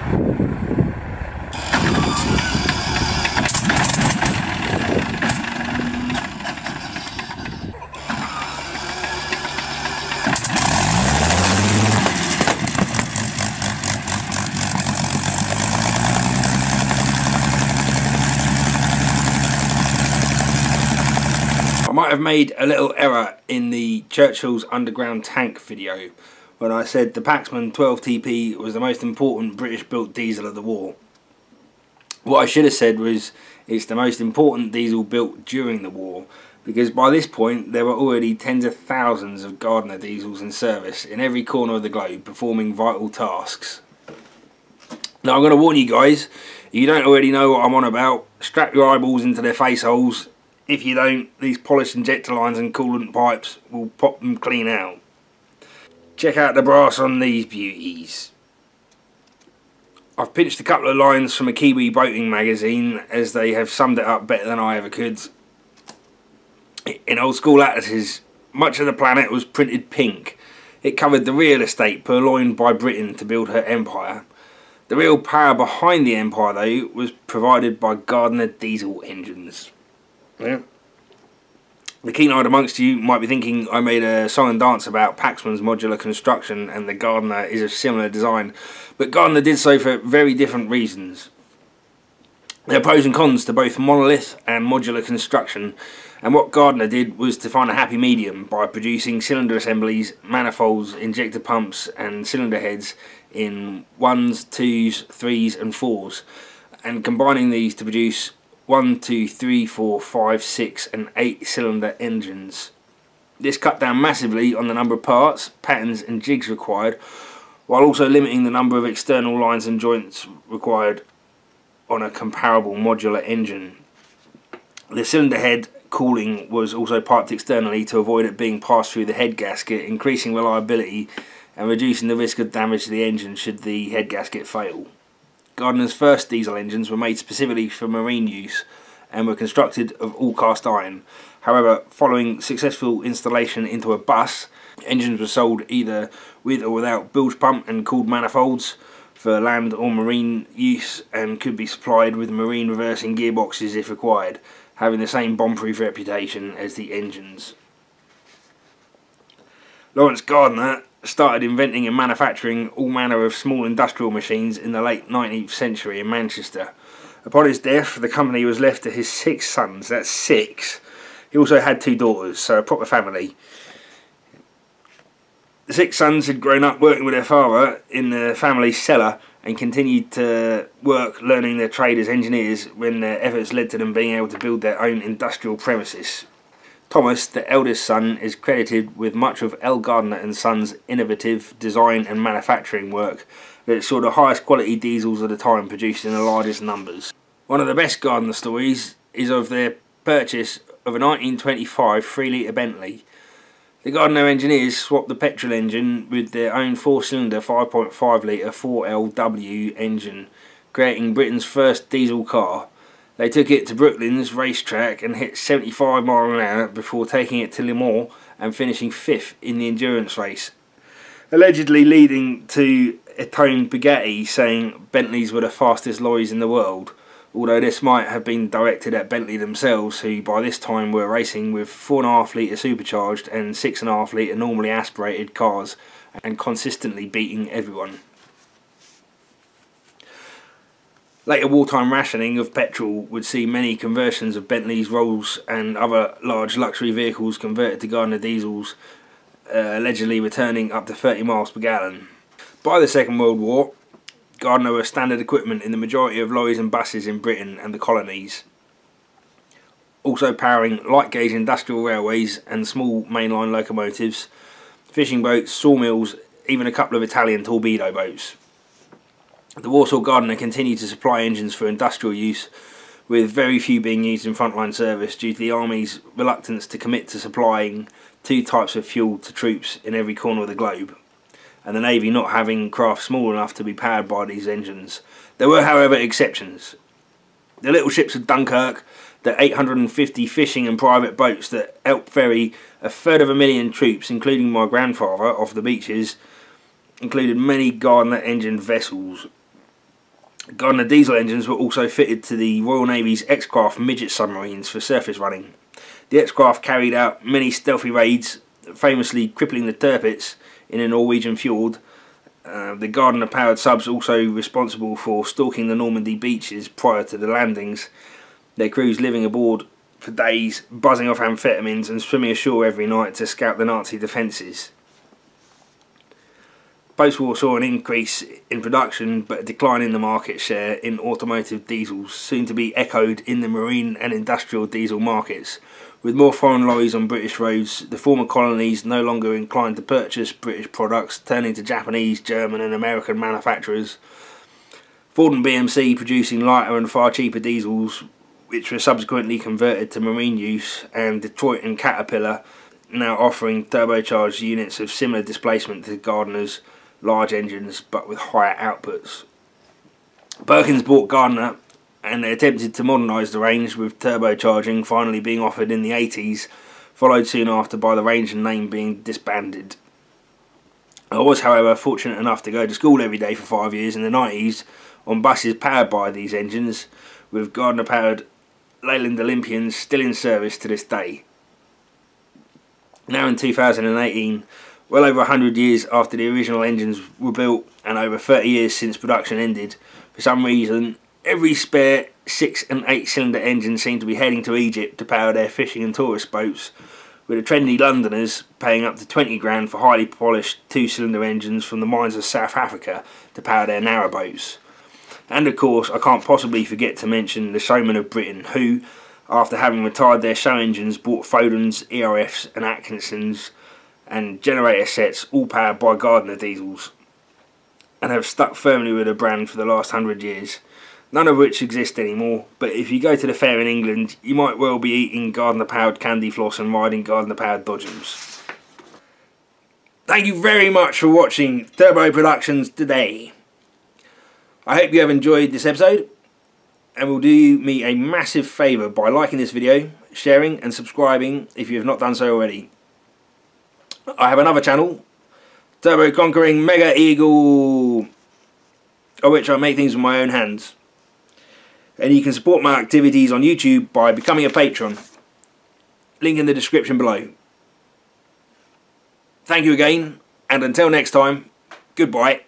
I might have made a little error in the Churchill's underground tank video when I said the Paxman 12TP was the most important British built diesel of the war. What I should have said was it's the most important diesel built during the war, because by this point there were already tens of thousands of Gardner diesels in service in every corner of the globe performing vital tasks. Now I'm going to warn you guys, if you don't already know what I'm on about, strap your eyeballs into their face holes. If you don't, these polished injector lines and coolant pipes will pop them clean out. Check out the brass on these beauties. I've pinched a couple of lines from a Kiwi boating magazine, as they have summed it up better than I ever could. In old school atlases, much of the planet was printed pink. It covered the real estate purloined by Britain to build her empire. The real power behind the empire, though, was provided by Gardner diesel engines. Yeah. The keen-eyed amongst you might be thinking I made a song and dance about Paxman's modular construction and the Gardner is of similar design, but Gardner did so for very different reasons. There are pros and cons to both monolith and modular construction, and what Gardner did was to find a happy medium by producing cylinder assemblies, manifolds, injector pumps and cylinder heads in 1s, 2s, 3s and 4s, and combining these to produce 1, 2, 3, 4, 5, 6 and 8 cylinder engines. This cut down massively on the number of parts, patterns and jigs required, while also limiting the number of external lines and joints required on a comparable modular engine. The cylinder head cooling was also piped externally to avoid it being passed through the head gasket, increasing reliability and reducing the risk of damage to the engine should the head gasket fail. Gardner's first diesel engines were made specifically for marine use and were constructed of all cast iron. However, following successful installation into a bus, engines were sold either with or without bilge pump and cooled manifolds for land or marine use, and could be supplied with marine reversing gearboxes if required, having the same bomb-proof reputation as the engines. Lawrence Gardner started inventing and manufacturing all manner of small industrial machines in the late 19th century in Manchester. Upon his death, the company was left to his 6 sons. That's 6. He also had 2 daughters, so a proper family. The 6 sons had grown up working with their father in the family's cellar and continued to work learning their trade as engineers when their efforts led to them being able to build their own industrial premises. Thomas, the eldest son, is credited with much of L. Gardner and Sons' innovative design and manufacturing work that saw the highest quality diesels of the time produced in the largest numbers. One of the best Gardner stories is of their purchase of a 1925 3-litre Bentley. The Gardner engineers swapped the petrol engine with their own 4-cylinder 5.5-litre 4LW engine, creating Britain's first diesel car. They took it to Brooklands racetrack and hit 75 miles an hour before taking it to Le Mans and finishing 5th in the endurance race, allegedly leading to Etone Bugatti saying Bentleys were the fastest lorries in the world, although this might have been directed at Bentley themselves, who by this time were racing with 4.5-litre supercharged and 6.5-litre normally aspirated cars and consistently beating everyone. Later wartime rationing of petrol would see many conversions of Bentleys, Rolls and other large luxury vehicles converted to Gardner diesels, allegedly returning up to 30 miles per gallon. By the Second World War, Gardner were standard equipment in the majority of lorries and buses in Britain and the colonies, also powering light gauge industrial railways and small mainline locomotives, fishing boats, sawmills, even a couple of Italian torpedo boats. The Warsaw Gardner continued to supply engines for industrial use, with very few being used in frontline service due to the Army's reluctance to commit to supplying 2 types of fuel to troops in every corner of the globe, and the Navy not having craft small enough to be powered by these engines. There were, however, exceptions. The little ships of Dunkirk, the 850 fishing and private boats that helped ferry 250,000 troops, including my grandfather, off the beaches, included many Gardner engined vessels. Gardner diesel engines were also fitted to the Royal Navy's X-Craft midget submarines for surface running. The X-Craft carried out many stealthy raids, famously crippling the Tirpitz in a Norwegian fjord. The Gardner-powered subs also responsible for stalking the Normandy beaches prior to the landings, their crews living aboard for days, buzzing off amphetamines and swimming ashore every night to scout the Nazi defences. Post-war saw an increase in production but a decline in the market share in automotive diesels, soon to be echoed in the marine and industrial diesel markets. With more foreign lorries on British roads, the former colonies no longer inclined to purchase British products, turning to Japanese, German and American manufacturers. Ford and BMC producing lighter and far cheaper diesels, which were subsequently converted to marine use, and Detroit and Caterpillar now offering turbocharged units of similar displacement to Gardner's large engines but with higher outputs. Perkins bought Gardner and they attempted to modernise the range, with turbocharging finally being offered in the 80s, followed soon after by the range and name being disbanded. I was, however, fortunate enough to go to school every day for 5 years in the 90s on buses powered by these engines, with Gardner powered Leyland Olympians still in service to this day. Now in 2018, well over 100 years after the original engines were built and over 30 years since production ended, for some reason every spare 6 and 8 cylinder engine seemed to be heading to Egypt to power their fishing and tourist boats, with the trendy Londoners paying up to 20 grand for highly polished 2-cylinder engines from the mines of South Africa to power their narrowboats. And of course I can't possibly forget to mention the Showmen of Britain, who, after having retired their show engines, bought Fodens, ERFs and Atkinsons and generator sets, all powered by Gardner diesels, and have stuck firmly with the brand for the last 100 years, none of which exist anymore. But if you go to the fair in England, you might well be eating Gardner powered candy floss and riding Gardner powered Dodgems. Thank you very much for watching Turbo Productions today. I hope you have enjoyed this episode, and will do me a massive favour by liking this video, sharing and subscribing if you have not done so already. I have another channel, Turbo Conquering Mega Eagle, of which I make things with my own hands. And you can support my activities on YouTube by becoming a patron. Link in the description below. Thank you again, and until next time, goodbye.